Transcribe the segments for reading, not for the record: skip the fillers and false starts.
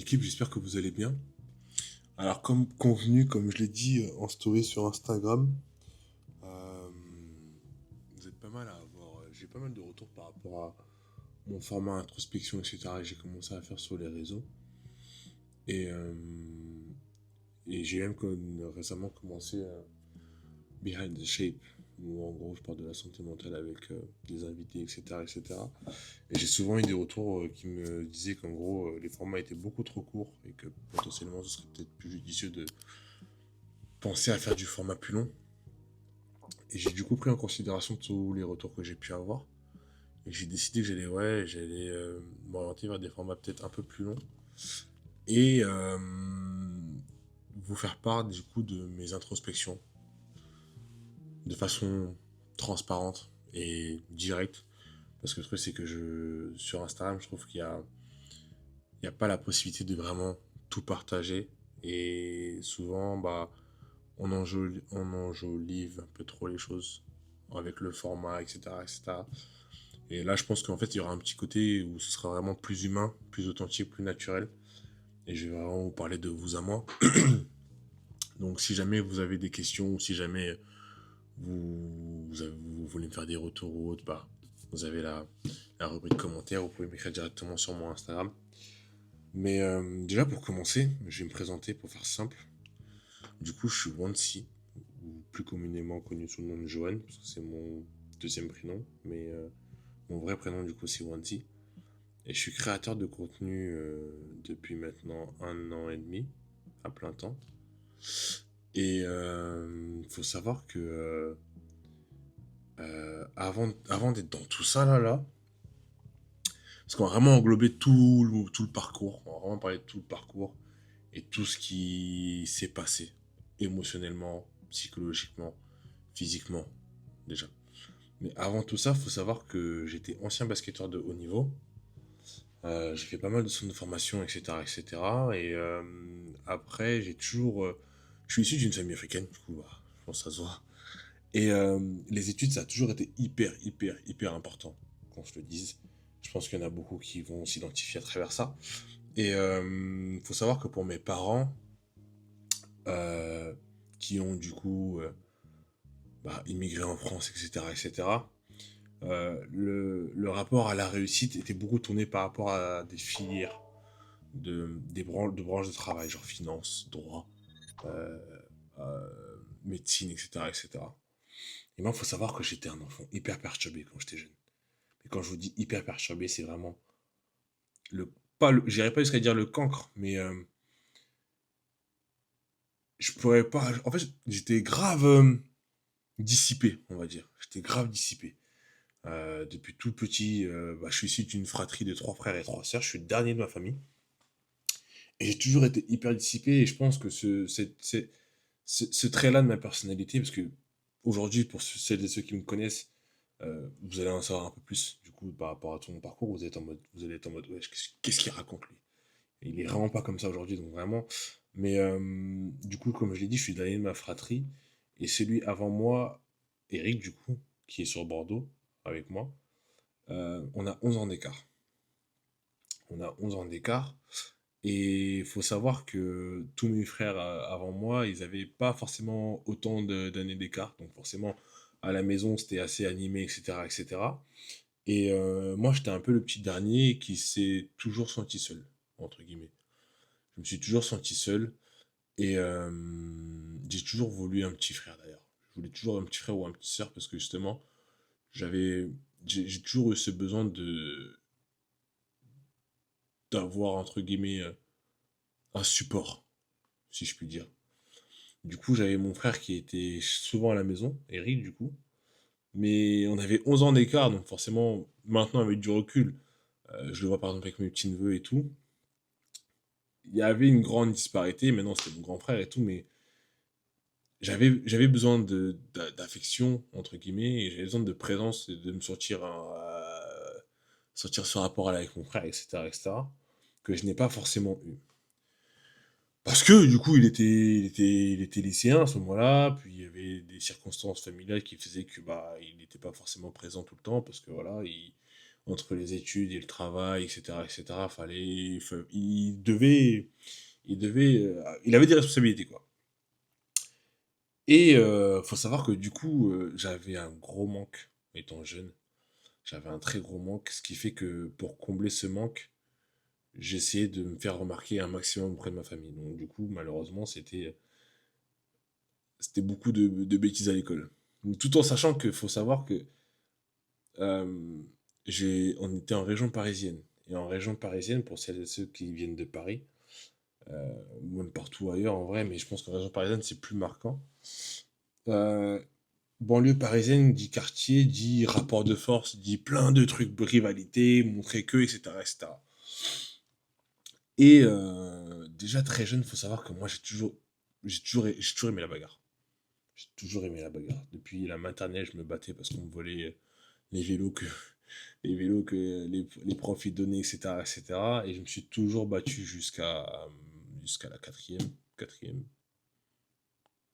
l'équipe, j'espère que vous allez bien. Alors, comme convenu, comme je l'ai dit en story sur Instagram, euh, vous êtes pas mal à avoir. J'ai pas mal de retours par rapport à mon format introspection, etc. que j'ai commencé à faire sur les réseaux. Et, euh, et j'ai même récemment commencé Behind the Shape, où en gros je parle de la santé mentale avec des invités, etc. etc. Et cetera. Et j'ai souvent eu des retours qui me disaient qu'en gros les formats étaient beaucoup trop courts et que potentiellement ce serait peut-être plus judicieux de penser à faire du format plus long. Et j'ai du coup pris en considération tous les retours que j'ai pu avoir. Et j'ai décidé que j'allais m'orienter vers des formats peut-être un peu plus longs. Et vous faire part du coup de mes introspections de façon transparente et directe. Parce que le truc c'est que sur Instagram je trouve il y a pas la possibilité de vraiment tout partager. Et souvent on enjolive un peu trop les choses avec le format, etc., etc. Et là, je pense qu'en fait, il y aura un petit côté où ce sera vraiment plus humain, plus authentique, plus naturel. Et je vais vraiment vous parler de vous à moi. Donc, si jamais vous avez des questions ou si jamais vous voulez me faire des retours ou autre, vous avez la rubrique commentaires. Vous pouvez m'écrire directement sur mon Instagram. Mais déjà, pour commencer, je vais me présenter pour faire simple. Du coup, je suis Wansi, ou plus communément connu sous le nom de Johan, parce que c'est mon deuxième prénom. Mais mon vrai prénom, du coup, c'est Wansi. Et je suis créateur de contenu depuis maintenant 1 an et demi, à plein temps. Et il faut savoir que avant d'être dans tout ça là, parce qu'on va vraiment englober tout le parcours, on va vraiment parler de tout le parcours et tout ce qui s'est passé émotionnellement, psychologiquement, physiquement déjà. Mais avant tout ça, il faut savoir que j'étais ancien basketteur de haut niveau. J'ai fait pas mal de centres de formation, etc., etc. Et cetera. Et après, je suis issu d'une famille africaine, du coup, je pense que ça se voit. Et les études, ça a toujours été hyper, hyper, hyper important, qu'on se le dise. Je pense qu'il y en a beaucoup qui vont s'identifier à travers ça. Et faut savoir que pour mes parents, euh, qui ont du coup immigré en France, etc., etc., le rapport à la réussite était beaucoup tourné par rapport à des filières de branches de travail, genre finance, droit, euh, médecine, etc., etc. Et cetera. Et moi, il faut savoir que j'étais un enfant hyper perturbé quand j'étais jeune. Et quand je vous dis hyper perturbé, c'est vraiment le, j'irais pas jusqu'à dire le cancre, mais je pourrais pas, en fait, j'étais grave dissipé, on va dire. J'étais grave dissipé. Depuis tout petit, je suis issu d'une fratrie de 3 frères et 3 sœurs. Je suis le dernier de ma famille. Et j'ai toujours été hyper dissipé. Et je pense que ce trait-là de ma personnalité, parce que aujourd'hui, pour celles et ceux qui me connaissent, vous allez en savoir un peu plus, du coup, par rapport à tout mon parcours, vous allez être en mode, ouais, qu'est-ce qu'il raconte, lui? Et il est vraiment pas comme ça aujourd'hui, donc vraiment. Mais du coup, comme je l'ai dit, je suis le dernier de ma fratrie, et celui avant moi, Eric, du coup, qui est sur Bordeaux, avec moi, on a 11 ans d'écart. On a 11 ans d'écart, et il faut savoir que tous mes frères avant moi, ils avaient pas forcément autant d'années d'écart. Donc forcément, à la maison, c'était assez animé, etc., etc. Et cetera. Et moi, j'étais un peu le petit dernier qui s'est toujours senti seul, entre guillemets. Je me suis toujours senti seul. Et j'ai toujours voulu un petit frère, d'ailleurs. Je voulais toujours un petit frère ou un petit sœur parce que justement, j'avais, j'ai toujours eu ce besoin d'avoir, entre guillemets, un support, si je puis dire. Du coup, j'avais mon frère qui était souvent à la maison, Eric, du coup. Mais on avait 11 ans d'écart, donc forcément, maintenant, avec du recul, je le vois par exemple avec mes petits-neveux et tout. Il y avait une grande disparité, maintenant c'était mon grand frère et tout, mais j'avais besoin d'affection, entre guillemets, et j'avais besoin de présence, et de me sortir ce rapport-là avec mon frère, etc., etc., que je n'ai pas forcément eu. Parce que du coup, il était lycéen à ce moment-là, puis il y avait des circonstances familiales qui faisaient que il n'était pas forcément présent tout le temps, parce que voilà, entre les études et le travail, etc., etc. Il avait des responsabilités, quoi. Et faut savoir que du coup, j'avais un gros manque étant jeune. J'avais un très gros manque, ce qui fait que pour combler ce manque, j'essayais de me faire remarquer un maximum auprès de ma famille. Donc du coup, malheureusement, c'était beaucoup de bêtises à l'école. Tout en sachant qu'il faut savoir que euh, on était en région parisienne. Et en région parisienne, pour celles et ceux qui viennent de Paris, ou même partout ailleurs en vrai, mais je pense qu'en région parisienne, c'est plus marquant. Euh, Banlieue parisienne dit quartier, dit rapport de force, dit plein de trucs, rivalité, montrer que, etc. etc. Et déjà très jeune, il faut savoir que moi j'ai toujours aimé la bagarre. J'ai toujours aimé la bagarre. Depuis la maternelle, je me battais parce qu'on me volait les vélos que les profs ils donnaient, etc., etc. Et cetera. Et je me suis toujours battu jusqu'à la quatrième,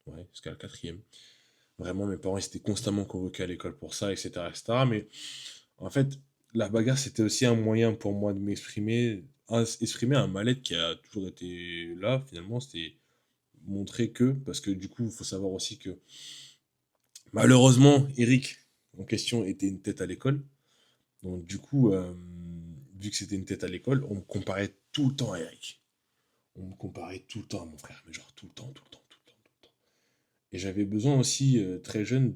ouais, jusqu'à la quatrième. Vraiment, mes parents ils étaient constamment convoqués à l'école pour ça, etc., etc. Mais en fait, la bagarre, c'était aussi un moyen pour moi de m'exprimer, exprimer un mal-être qui a toujours été là, finalement. C'était montrer que, parce que du coup, il faut savoir aussi que malheureusement, Eric en question était une tête à l'école. Donc du coup, vu que c'était une tête à l'école, on me comparait tout le temps à Eric. On me comparait tout le temps à mon frère, mais genre tout le temps, tout le temps, tout le temps, tout le temps. Et j'avais besoin aussi, très jeune,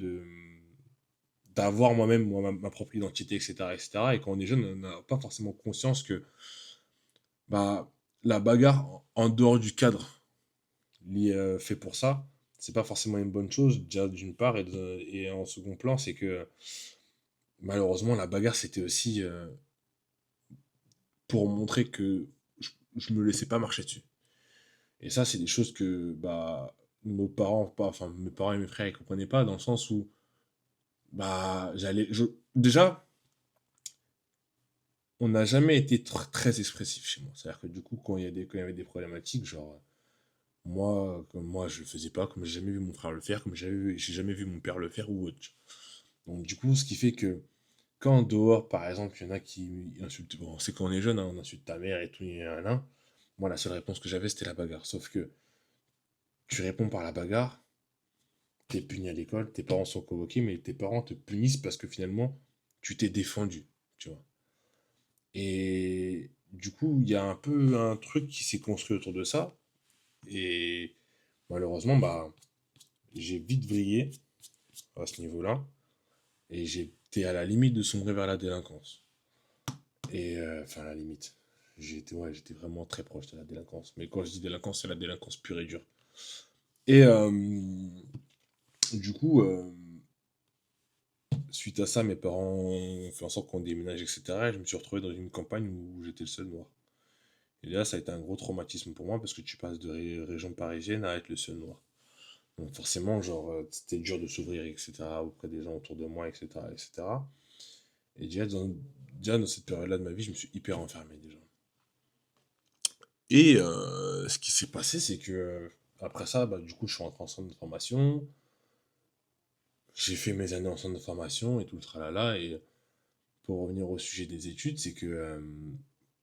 d'avoir moi-même ma propre identité, etc., etc. Et cetera. Et quand on est jeune, on n'a pas forcément conscience que bah, la bagarre en dehors du cadre fait pour ça, c'est pas forcément une bonne chose, déjà d'une part, et en second plan, c'est que malheureusement, la bagarre, c'était aussi pour montrer que je me laissais pas marcher dessus. Et ça, c'est des choses que nos parents, pas, enfin mes parents et mes frères, ils comprenaient pas, dans le sens où déjà, on n'a jamais été très expressif chez moi. C'est-à-dire que du coup, quand il y avait des problématiques, genre, moi, je le faisais pas, comme j'ai jamais vu mon frère le faire, comme j'ai jamais vu mon père le faire ou autre. Donc, du coup, ce qui fait que quand dehors, par exemple, il y en a qui insultent, bon, c'est quand on est jeune, hein, on insulte ta mère et tout, et un. Moi, la seule réponse que j'avais, c'était la bagarre. Sauf que tu réponds par la bagarre, t'es puni à l'école, tes parents sont convoqués, mais tes parents te punissent parce que finalement, tu t'es défendu, tu vois. Et du coup, il y a un peu un truc qui s'est construit autour de ça. Et malheureusement, j'ai vite vrillé à ce niveau-là. Et j'étais à la limite de sombrer vers la délinquance. Et enfin, à la limite. J'étais vraiment très proche de la délinquance. Mais quand je dis délinquance, c'est la délinquance pure et dure. Et du coup, suite à ça, mes parents ont fait en sorte qu'on déménage, etc. Et je me suis retrouvé dans une campagne où j'étais le seul noir. Et là, ça a été un gros traumatisme pour moi parce que tu passes de région parisienne à être le seul noir. Donc forcément, genre, c'était dur de s'ouvrir, etc., auprès des gens autour de moi, etc., etc. Et cetera. Et déjà dans cette période-là de ma vie, je me suis hyper enfermé déjà. Et ce qui s'est passé, c'est que après ça, du coup, je suis rentré en centre de formation. J'ai fait mes années en centre de formation et tout le tralala. Et pour revenir au sujet des études, c'est que,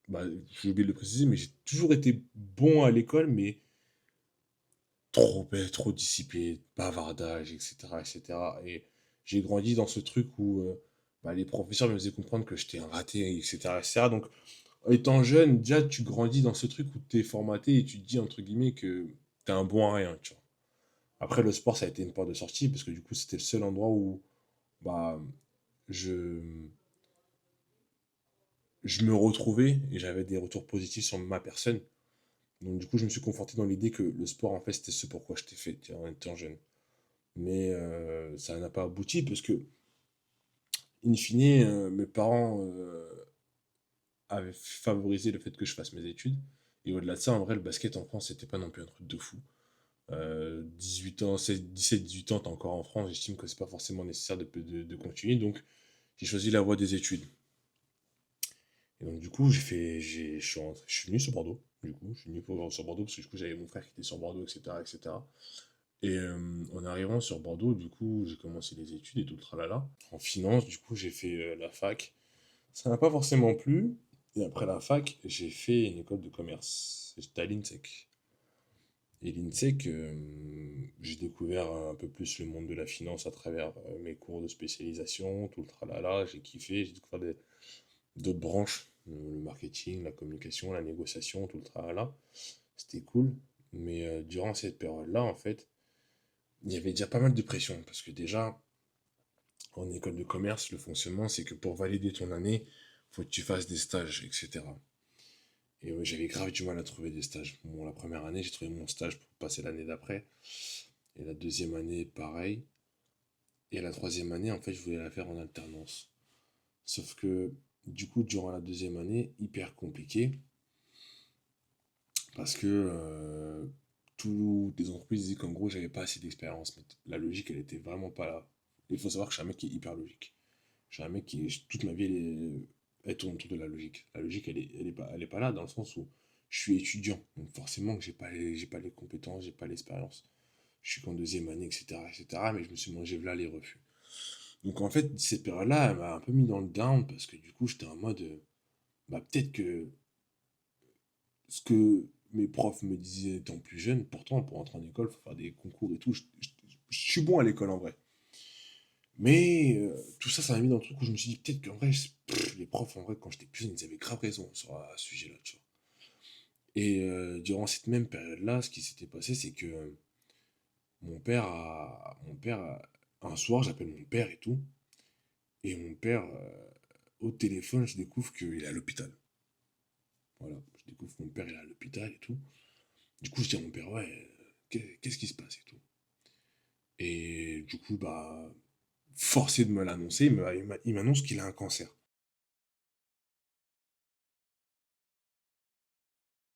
j'ai oublié de le préciser, mais j'ai toujours été bon à l'école, mais trop bête, trop dissipé, bavardage, etc., etc. Et j'ai grandi dans ce truc où les professeurs me faisaient comprendre que j'étais un raté, etc., etc. Donc, étant jeune, déjà, tu grandis dans ce truc où tu es formaté et tu te dis, entre guillemets, que t'es un bon à rien, tu vois. Après, le sport, ça a été une porte de sortie, parce que du coup, c'était le seul endroit où bah, je, je me retrouvais et j'avais des retours positifs sur ma personne. Donc, du coup, je me suis conforté dans l'idée que le sport, en fait, c'était ce pourquoi je t'ai fait, tu vois, en étant jeune. Mais ça n'a pas abouti, parce que, in fine, mes parents avaient favorisé le fait que je fasse mes études. Et au-delà de ça, en vrai, le basket en France, c'était pas non plus un truc de fou. 18 ans, 17-18 ans, t'es encore en France, j'estime que c'est pas forcément nécessaire de continuer, donc j'ai choisi la voie des études. Et donc du coup, je suis venu sur Bordeaux, du coup, je suis venu sur Bordeaux, parce que du coup, j'avais mon frère qui était sur Bordeaux, etc., etc. Et en arrivant sur Bordeaux, du coup, j'ai commencé les études et tout le tralala. En finance, du coup, j'ai fait la fac. Ça m'a pas forcément plu. Et après la fac, j'ai fait une école de commerce. J'étais à l'INSEC. Et l'INSEC, j'ai découvert un peu plus le monde de la finance à travers mes cours de spécialisation, tout le tralala. J'ai kiffé, j'ai découvert d'autres branches, le marketing, la communication, la négociation, tout le tralala. C'était cool. Mais durant cette période-là, en fait, il y avait déjà pas mal de pression. Parce que déjà, en école de commerce, le fonctionnement, c'est que pour valider ton année, faut que tu fasses des stages, etc. Et j'avais grave du mal à trouver des stages. Bon, la première année, j'ai trouvé mon stage pour passer l'année d'après. Et la deuxième année, pareil. Et la troisième année, en fait, je voulais la faire en alternance. Sauf que, du coup, durant la deuxième année, hyper compliqué. Parce que toutes les entreprises disaient qu'en gros, j'avais pas assez d'expérience. Mais la logique, elle était vraiment pas là. Il faut savoir que je suis un mec qui est hyper logique. Je suis un mec qui, toute ma vie, elle tourne autour de la logique. La logique, elle est pas là dans le sens où je suis étudiant. Donc forcément que j'ai pas les compétences, j'ai pas l'expérience. Je suis qu'en deuxième année, etc., etc. Mais je me suis mangé là les refus. Donc en fait, cette période-là, elle m'a un peu mis dans le down parce que du coup, j'étais en mode, bah peut-être que ce que mes profs me disaient étant plus jeune, pourtant pour entrer en école, il faut faire des concours et tout. Je suis bon à l'école en vrai. Mais tout ça, ça m'a mis dans le truc où je me suis dit peut-être qu'en vrai, les profs, en vrai, quand j'étais plus jeune, ils avaient grave raison sur ce sujet-là, tu vois. Et durant cette même période-là, ce qui s'était passé, c'est que un soir, j'appelle mon père et tout, et mon père, au téléphone, je découvre qu'il est à l'hôpital. Voilà, je découvre que mon père il est à l'hôpital et tout. Du coup, je dis à mon père, ouais, qu'est-ce qui se passe et tout. Et du coup, bah, forcé de me l'annoncer, il m'annonce qu'il a un cancer.